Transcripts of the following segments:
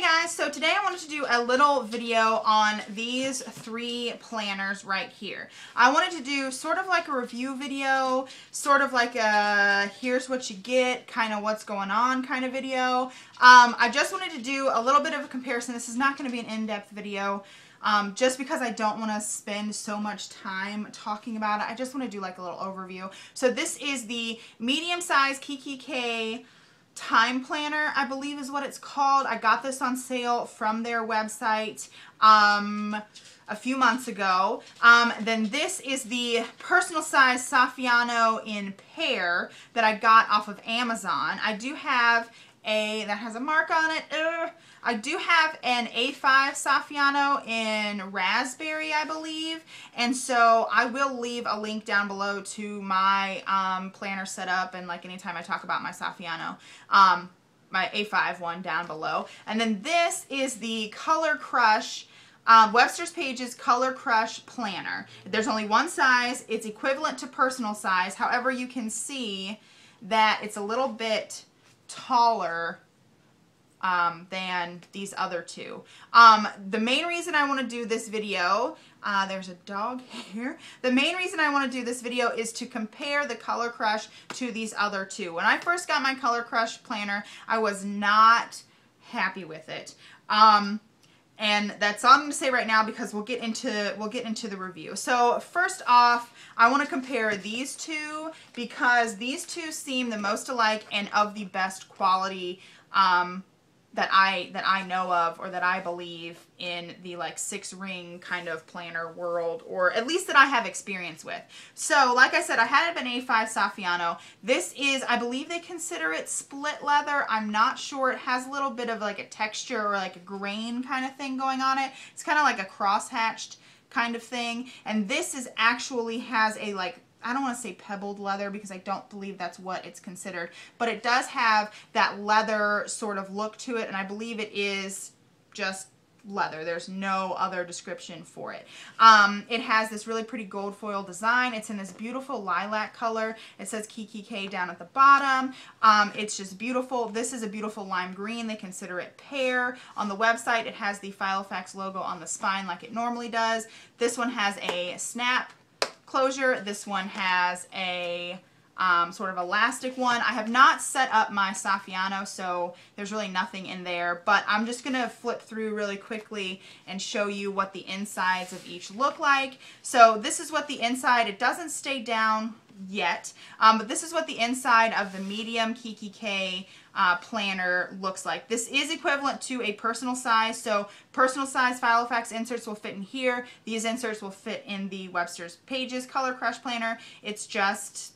Hey guys, so today I wanted to do a little video on these 3 planners right here. I wanted to do sort of like a review video, sort of like a here's what you get, kind of what's going on kind of video. I just wanted to do a little bit of a comparison. This is not going to be an in-depth video. Just because I don't want to spend so much time talking about it. I just want to do like a little overview. So this is the medium-sized Kikki K time planner, I believe is what it's called. I got this on sale from their website a few months ago. Then this is the personal size Saffiano in pear that I got off of Amazon. I do have that has a mark on it. I do have an A5 Saffiano in raspberry, I believe, and so I will leave a link down below to my planner setup, and like anytime I talk about my Saffiano, my A5 one down below. And then this is the Color Crush, Webster's Pages Color Crush Planner. There's only one size. It's equivalent to personal size. However, you can see that it's a little bit taller than these other two. The main reason I want to do this video, there's a dog here. The main reason I want to do this video is to compare the Color Crush to these other two. When I first got my Color Crush planner, I was not happy with it. And that's all I'm going to say right now because we'll get into the review. So first off, I want to compare these two because these two seem the most alike and of the best quality that I know of, or that I believe in the like 6-ring kind of planner world, or at least that I have experience with. So like I said, I had an A5 Saffiano. This is, I believe they consider it split leather. I'm not sure. It has a little bit of like a texture or like a grain kind of thing going on it. It's kind of like a cross-hatched kind of thing. And this is actually has a like, I don't want to say pebbled leather because I don't believe that's what it's considered, but it does have that leather sort of look to it, and I believe it is just leather. There's no other description for it. It has this really pretty gold foil design. It's in this beautiful lilac color. It says Kikki K down at the bottom. It's just beautiful. This is a beautiful lime green. They consider it pear. On the website, it has the Filofax logo on the spine like it normally does. This one has a snap closure. This one has a sort of elastic one. I have not set up my Saffiano, so there's really nothing in there, but I'm just going to flip through really quickly and show you what the insides of each look like. So this is what the inside, it doesn't stay down yet, but this is what the inside of the medium Kikki K planner looks like. This is equivalent to a personal size, so personal size Filofax inserts will fit in here. These inserts will fit in the Webster's Pages Color Crush planner. It's just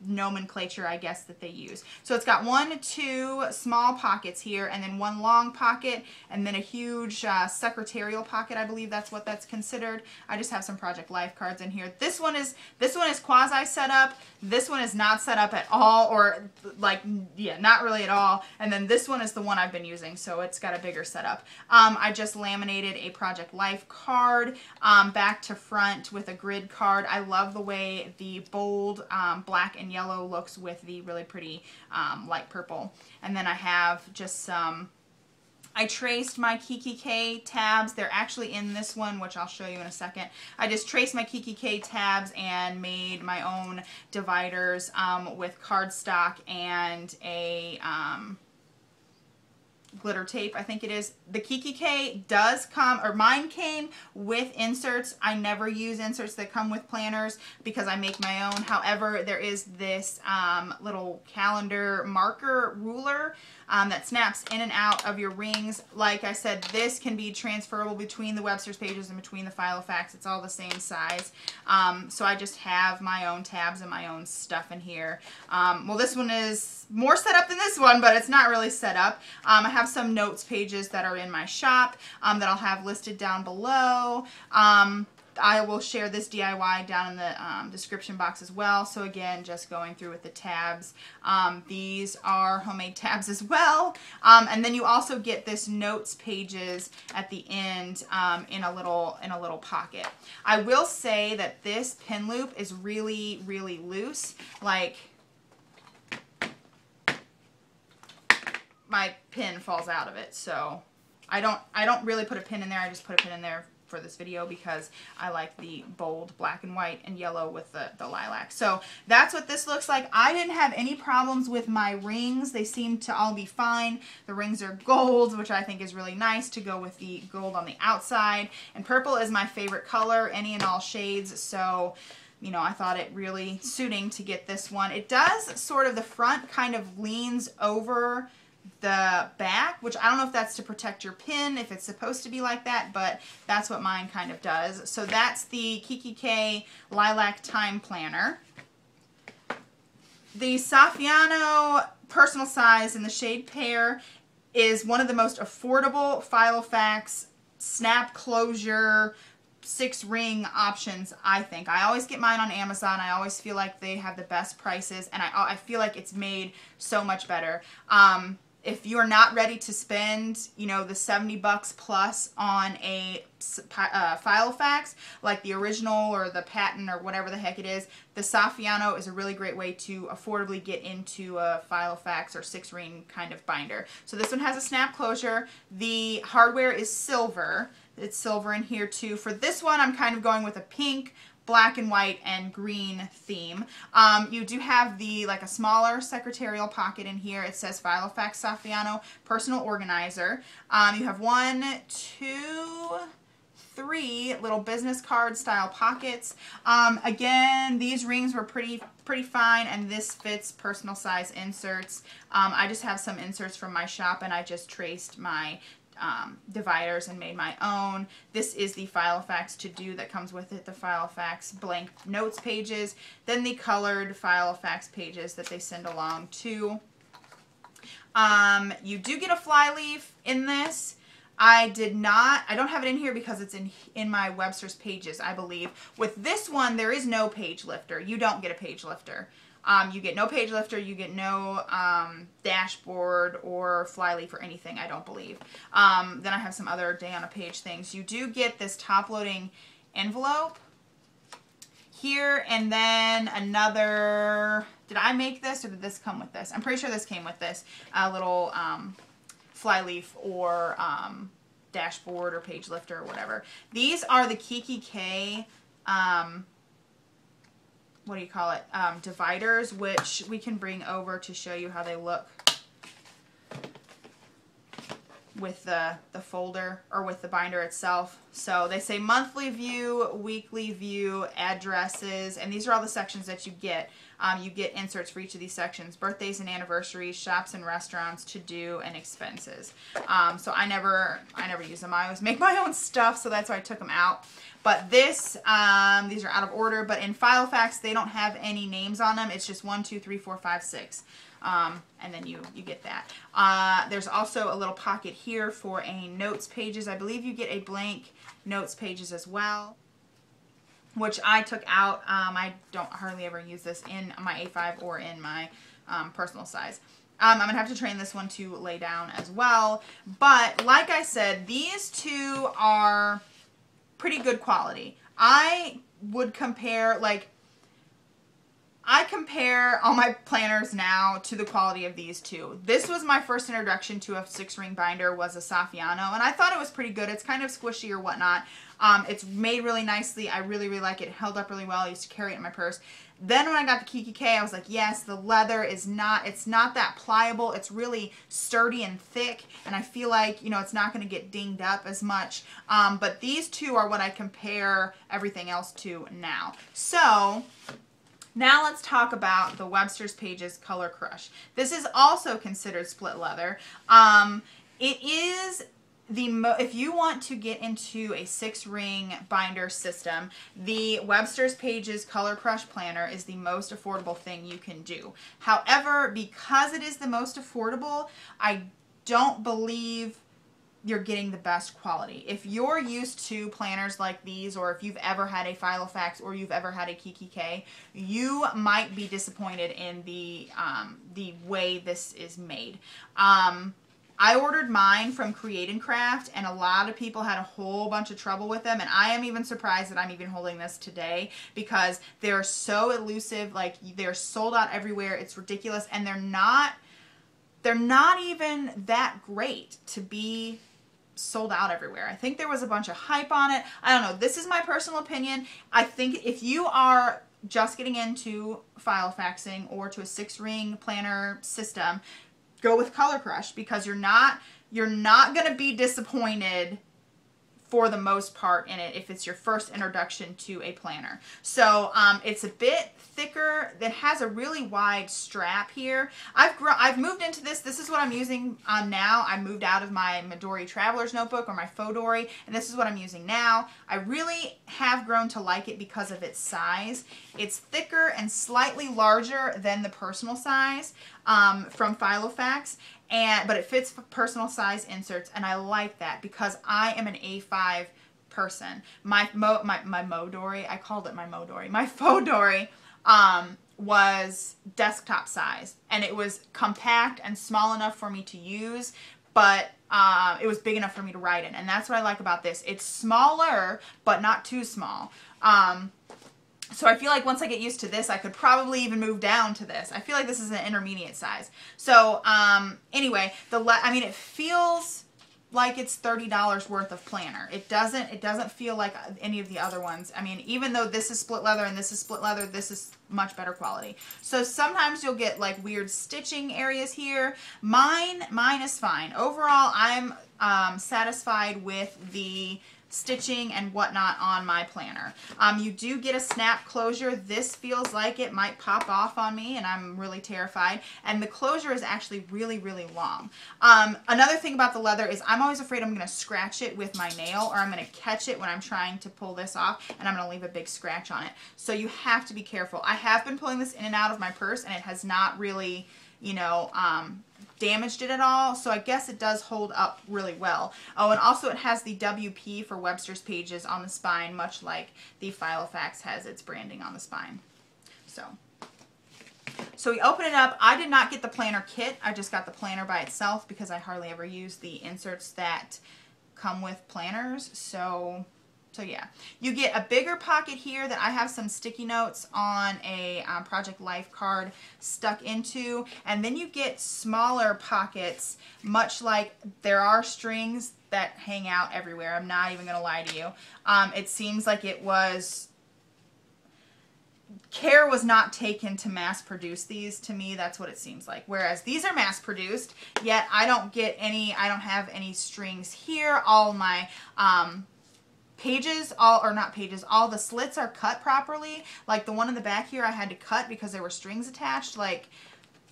nomenclature, I guess, that they use. So it's got 1, 2 small pockets here, and then 1 long pocket, and then a huge secretarial pocket. I believe that's what that's considered. I just have some Project Life cards in here. This one is quasi set up. This one is not set up at all, or like, yeah, not really at all. And then this one is the one I've been using, so it's got a bigger setup. I just laminated a Project Life card back to front with a grid card. I love the way the bold black and yellow looks with the really pretty light purple. And then I have just some, I traced my Kikki K tabs. They're actually in this one, which I'll show you in a second. I just traced my Kikki K tabs and made my own dividers with cardstock and a glitter tape, I think it is. The Kikki K does come, or mine came with inserts. I never use inserts that come with planners because I make my own. However, there is this little calendar marker ruler that snaps in and out of your rings. Like I said, this can be transferable between the Webster's Pages and between the Filofax. It's all the same size. So I just have my own tabs and my own stuff in here. Well, this one is more set up than this one, but it's not really set up. I have some notes pages that are in my shop that I'll have listed down below. I will share this DIY down in the description box as well. So again, just going through with the tabs. These are homemade tabs as well. And then you also get this notes pages at the end in a little pocket. I will say that this pin loop is really, really loose. Like, my pin falls out of it, so I don't really put a pin in there. I just put a pin in there for this video because I like the bold black and white and yellow with the lilac. So that's what this looks like. I didn't have any problems with my rings. They seem to all be fine. The rings are gold, which I think is really nice to go with the gold on the outside. And purple is my favorite color, any and all shades. So, you know, I thought it really suiting to get this one. It does sort of, the front kind of leans over the back, which I don't know if that's to protect your pin, if it's supposed to be like that, but that's what mine kind of does. So that's the Kikki K Lilac Time Planner. The Saffiano personal size in the shade Pear is one of the most affordable Filofax snap closure 6-ring options, I think. I always get mine on Amazon. I always feel like they have the best prices, and I feel like it's made so much better. If you're not ready to spend, you know, the 70 bucks plus on a Filofax, like the original or the patent or whatever the heck it is, the Saffiano is a really great way to affordably get into a Filofax or 6-ring kind of binder. So this one has a snap closure. The hardware is silver. It's silver in here too. For this one, I'm kind of going with a pink, black and white, and green theme. You do have like a smaller secretarial pocket in here. It says Filofax Saffiano Personal Organizer. You have 1, 2, 3 little business card style pockets. Again, these rings were pretty fine, and this fits personal size inserts. I just have some inserts from my shop, and I just traced my dividers and made my own. This is the Filofax To Do that comes with it, the Filofax blank notes pages, then the colored Filofax pages that they send along too. You do get a flyleaf in this. I don't have it in here because it's in my Webster's pages, I believe. With this one, there is no page lifter. You don't get a page lifter. You get no page lifter, you get no dashboard or flyleaf or anything, I don't believe. Then I have some other day on a page things. You do get this top-loading envelope here, and then another, did I make this or did this come with this? I'm pretty sure this came with this, a little flyleaf or dashboard or page lifter or whatever. These are the Kikki K what do you call it, dividers, which we can bring over to show you how they look with the folder or with the binder itself. So they say monthly view, weekly view, addresses, and these are all the sections that you get. You get inserts for each of these sections: birthdays and anniversaries, shops and restaurants, to do, and expenses. So I never use them. I always make my own stuff, so that's why I took them out. But this, these are out of order, but in Filofax, they don't have any names on them. It's just 1, 2, 3, 4, 5, 6. And then you get that. There's also a little pocket here for a notes pages. I believe you get a blank notes pages as well, which I took out. I don't hardly ever use this in my A5 or in my personal size. I'm going to have to train this one to lay down as well. But like I said, these two are pretty good quality. I would compare, like, I compare all my planners now to the quality of these two. This was my first introduction to a 6-ring binder, was a Saffiano, and I thought it was pretty good. It's kind of squishy or whatnot. It's made really nicely. I really, really like it. It held up really well. I used to carry it in my purse. Then when I got the Kikki K, I was like, yes, the leather is not, it's not that pliable. It's really sturdy and thick, and I feel like, you know, it's not going to get dinged up as much. But these two are what I compare everything else to now. So now let's talk about the Webster's Pages Color Crush. This is also considered split leather. It is if you want to get into a 6-ring binder system, the Webster's Pages Color Crush Planner is the most affordable thing you can do. However, because it is the most affordable, I don't believe you're getting the best quality. If you're used to planners like these, or if you've ever had a Filofax or you've ever had a Kikki K, you might be disappointed in the way this is made. I ordered mine from Create & Craft, and a lot of people had a whole bunch of trouble with them, and I am even surprised that I'm even holding this today, because they're so elusive. Like, they're sold out everywhere. It's ridiculous, and they're not even that great to be sold out everywhere. I think there was a bunch of hype on it. I don't know. This is my personal opinion. I think if you are just getting into filofaxing or to a 6-ring planner system, go with Color Crush, because you're not going to be disappointed for the most part in it if it's your first introduction to a planner. So it's a bit thicker. It has a really wide strap here. I've moved into this. This is what I'm using now. I moved out of my Midori Traveler's Notebook or my Fodori, and this is what I'm using now. I really have grown to like it because of its size. It's thicker and slightly larger than the personal size from Filofax. But it fits personal size inserts, and I like that because I am an A5 person. My Modori, I called it my Modori. My Fodori was desktop size, and it was compact and small enough for me to use, but it was big enough for me to write in, and that's what I like about this. It's smaller, but not too small. So I feel like once I get used to this, I could probably even move down to this. I feel like this is an intermediate size. So anyway, it feels like it's $30 worth of planner. It doesn't feel like any of the other ones. I mean, even though this is split leather and this is split leather, this is much better quality. So sometimes you'll get like weird stitching areas here. Mine is fine. Overall, I'm satisfied with the stitching and whatnot on my planner. You do get a snap closure. This feels like it might pop off on me, and I'm really terrified. And the closure is actually really, really long. Another thing about the leather is I'm always afraid I'm going to scratch it with my nail, or I'm going to catch it when I'm trying to pull this off, and I'm going to leave a big scratch on it. So you have to be careful. I have been pulling this in and out of my purse, and it has not really, you know, damaged it at all, so I guess it does hold up really well. Oh, and also it has the WP for Webster's pages on the spine, much like the Filofax has its branding on the spine. So we open it up. I did not get the planner kit. I just got the planner by itself because I hardly ever use the inserts that come with planners. So yeah, you get a bigger pocket here that I have some sticky notes on a Project Life card stuck into, and then you get smaller pockets, much like there are strings that hang out everywhere. I'm not even going to lie to you. It seems like care was not taken to mass produce these. To me, that's what it seems like. Whereas these are mass produced, yet I don't have any strings here. All my all the slits are cut properly. Like the one in the back here I had to cut because there were strings attached. Like,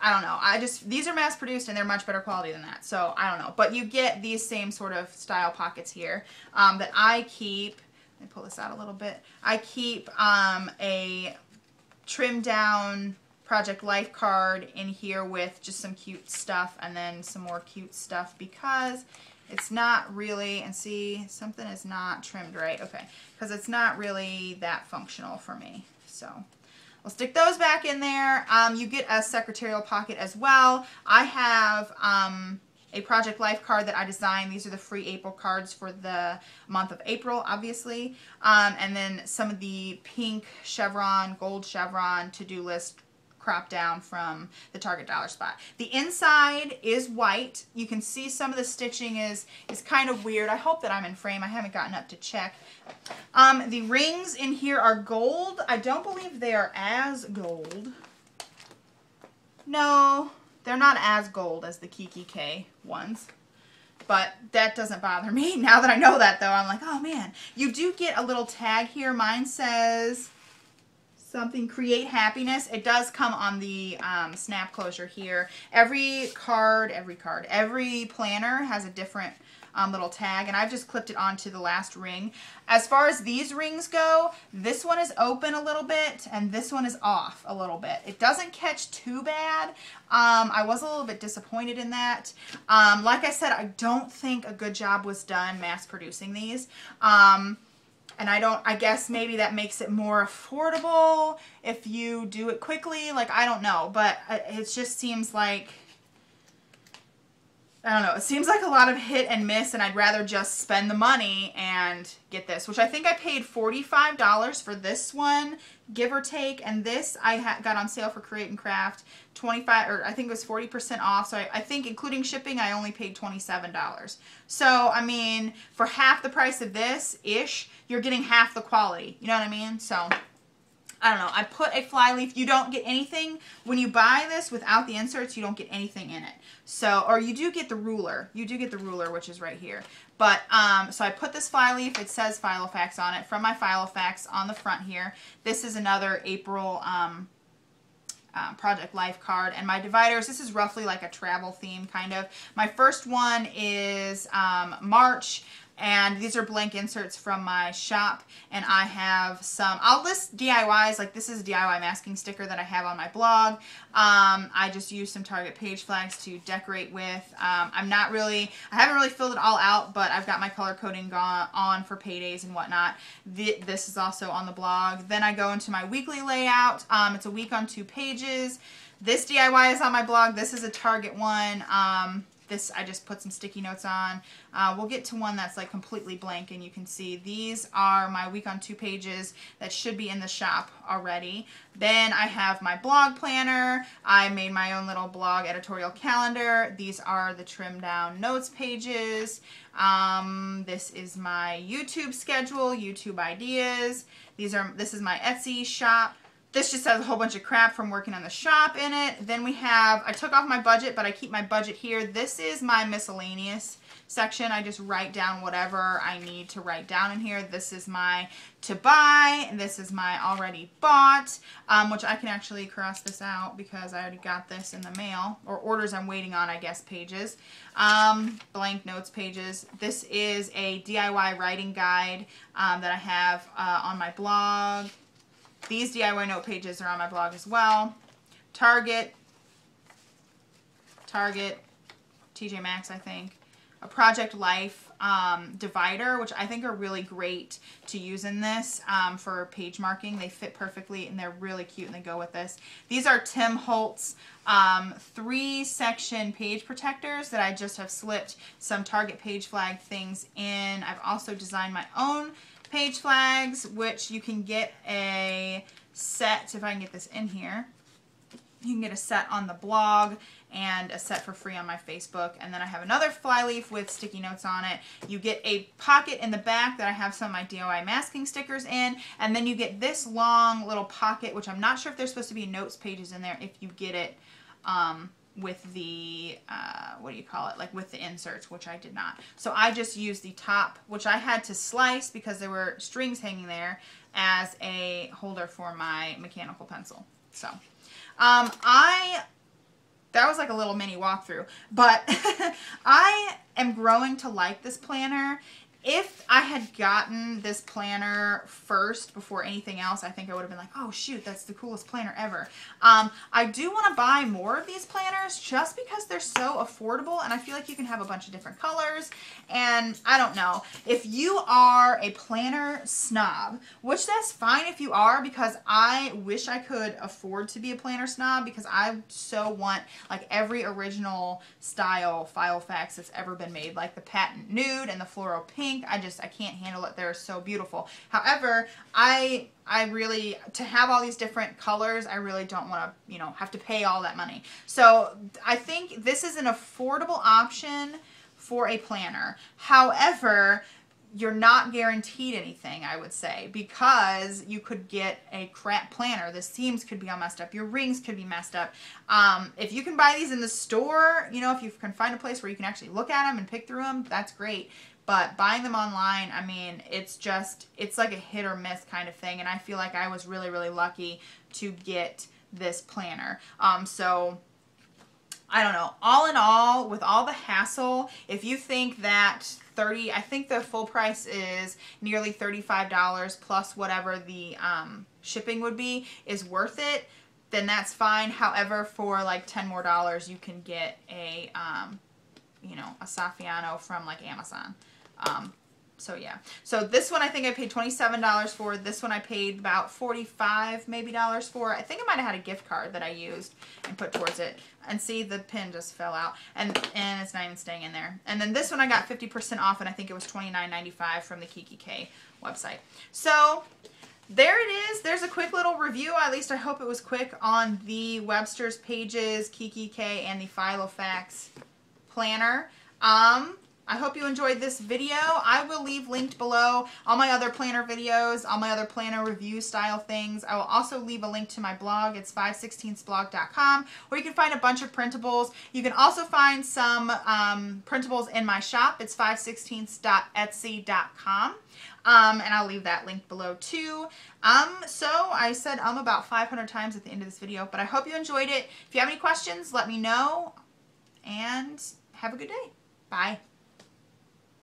I don't know. These are mass produced and they're much better quality than that. So I don't know. But you get these same sort of style pockets here that I keep. Let me pull this out a little bit. I keep a trimmed down Project Life card in here with just some cute stuff and then some more cute stuff because it's not really, and see, something is not trimmed right. Okay, because it's not really that functional for me. So we'll stick those back in there. You get a secretarial pocket as well. I have a Project Life card that I designed. These are the free April cards for the month of April, obviously. And then some of the pink chevron, gold chevron to-do list crop down from the Target Dollar Spot. The inside is white. You can see some of the stitching is kind of weird. I hope that I'm in frame. I haven't gotten up to check. The rings in here are gold. I don't believe they are as gold. No, they're not as gold as the Kikki K ones. But that doesn't bother me. Now that I know that, though, I'm like, oh, man. You do get a little tag here. Mine says something, create happiness. It does come on the snap closure here. Every planner has a different little tag, and I've just clipped it onto the last ring. As far as these rings go, this one is open a little bit, and this one is off a little bit. It doesn't catch too bad. I was a little bit disappointed in that. Like I said, I don't think a good job was done mass producing these. And I guess maybe that makes it more affordable if you do it quickly. Like, I don't know. But it just seems like I don't know. It seems like a lot of hit and miss, and I'd rather just spend the money and get this, which I think I paid $45 for this one, give or take. And this I got on sale for Create and Craft, 25, or I think it was 40% off. So I think including shipping, I only paid $27. So, I mean, for half the price of this-ish, you're getting half the quality. You know what I mean? So, I don't know. I put a flyleaf. You don't get anything when you buy this without the inserts. You don't get anything in it. So, or you do get the ruler. You do get the ruler, which is right here. But, so I put this flyleaf. It says Filofax on it from my Filofax on the front here. This is another April Project Life card. And my dividers, this is roughly like a travel theme kind of. My first one is March. And these are blank inserts from my shop, and I have some, I'll list DIYs, like this is a DIY masking sticker that I have on my blog. I just used some Target page flags to decorate with. I haven't really filled it all out, but I've got my color coding on for paydays and whatnot. This is also on the blog. Then I go into my weekly layout. It's a week on 2 pages. This DIY is on my blog. This is a Target one. This I just put some sticky notes on. We'll get to one that's like completely blank, and you can see these are my week on 2 pages that should be in the shop already. Then I have my blog planner. I made my own little blog editorial calendar. These are the trimmed down notes pages. This is my YouTube schedule, YouTube ideas. This is my Etsy shop. This just has a whole bunch of crap from working on the shop in it. Then we have, I took off my budget, but I keep my budget here. This is my miscellaneous section. I just write down whatever I need to write down in here. This is my to buy, and this is my already bought, which I can actually cross this out because I already got this in the mail, or orders I'm waiting on, I guess, pages. Blank notes pages. This is a DIY writing guide that I have on my blog. These DIY note pages are on my blog as well. Target, TJ Maxx, I think. A Project Life divider, which I think are really great to use in this for page marking. They fit perfectly, and they're really cute, and they go with this. These are Tim Holtz 3-section page protectors that I just have slipped some Target page flag things in. I've also designed my own page flags, which you can get a set, if I can get this in here. You can get a set on the blog and a set for free on my Facebook. And then I have another flyleaf with sticky notes on it. You get a pocket in the back that I have some of my DIY masking stickers in. And then you get this long little pocket, which I'm not sure if there's supposed to be notes pages in there if you get it with the, what do you call it, like with the inserts, which I did not. So I just used the top, which I had to slice because there were strings hanging there, as a holder for my mechanical pencil. So, that was like a little mini walkthrough, but I am growing to like this planner. If I had gotten this planner first before anything else, I think I would have been like, oh shoot, that's the coolest planner ever. I do want to buy more of these planners just because they're so affordable, and I feel like you can have a bunch of different colors. And I don't know, if you are a planner snob, which that's fine if you are, because I wish I could afford to be a planner snob, because I so want like every original style Filofax that's ever been made, like the patent nude and the floral pink. I can't handle it. They're so beautiful. However, I really, to have all these different colors, I really don't want to, you know, have to pay all that money. So I think this is an affordable option for a planner. However, you're not guaranteed anything, I would say, because you could get a crap planner. The seams could be all messed up. Your rings could be messed up. If you can buy these in the store, you know, if you can find a place where you can actually look at them and pick through them, that's great. But buying them online, I mean, it's like a hit or miss kind of thing. And I feel like I was really, really lucky to get this planner. So I don't know. All in all, with all the hassle, if you think that I think the full price is nearly $35 plus whatever the shipping would be, is worth it, then that's fine. However, for like $10 more, you can get a, you know, a Saffiano from like Amazon. So yeah. So this one I think I paid $27 for. This one I paid about $45 maybe for. I think I might have had a gift card that I used and put towards it. And see, the pin just fell out. And it's not even staying in there. And then this one I got 50% off, and I think it was $29.95 from the Kikki K website. So there it is. There's a quick little review. At least I hope it was quick on the Webster's Pages, Kikki K, and the Filofax planner. I hope you enjoyed this video. I will leave linked below all my other planner videos, all my other planner review style things. I will also leave a link to my blog. It's 516thblog.com, where you can find a bunch of printables. You can also find some printables in my shop. It's 516ths.etsy.com. And I'll leave that link below too. So I said about 500 times at the end of this video, but I hope you enjoyed it. If you have any questions, let me know, and have a good day. Bye.